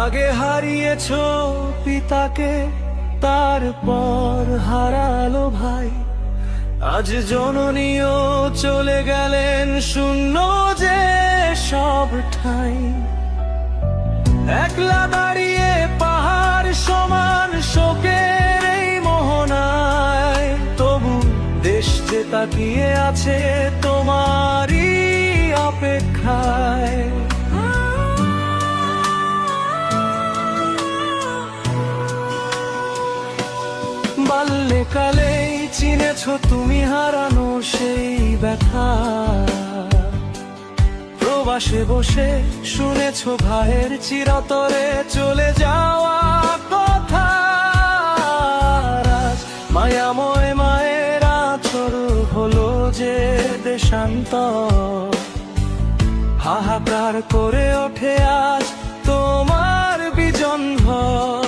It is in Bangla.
আগে হারিয়েছো পিতাকে, তারপর হারালো ভাই। আজ জননীও চলে গেলেন, শূন্য যে সব ঠাই। একলা দাঁড়িয়ে পাহাড় সমান শোকের এই মোহনায়, তবু দেশ যে তাকিয়ে আছে তোমারই অপেক্ষায়। বাল্যকালেই চিনেছো তুমি হারানো সেই ব্যথা, প্রবাসে বসে শুনেছো ভাইয়ের চিরতরে চলে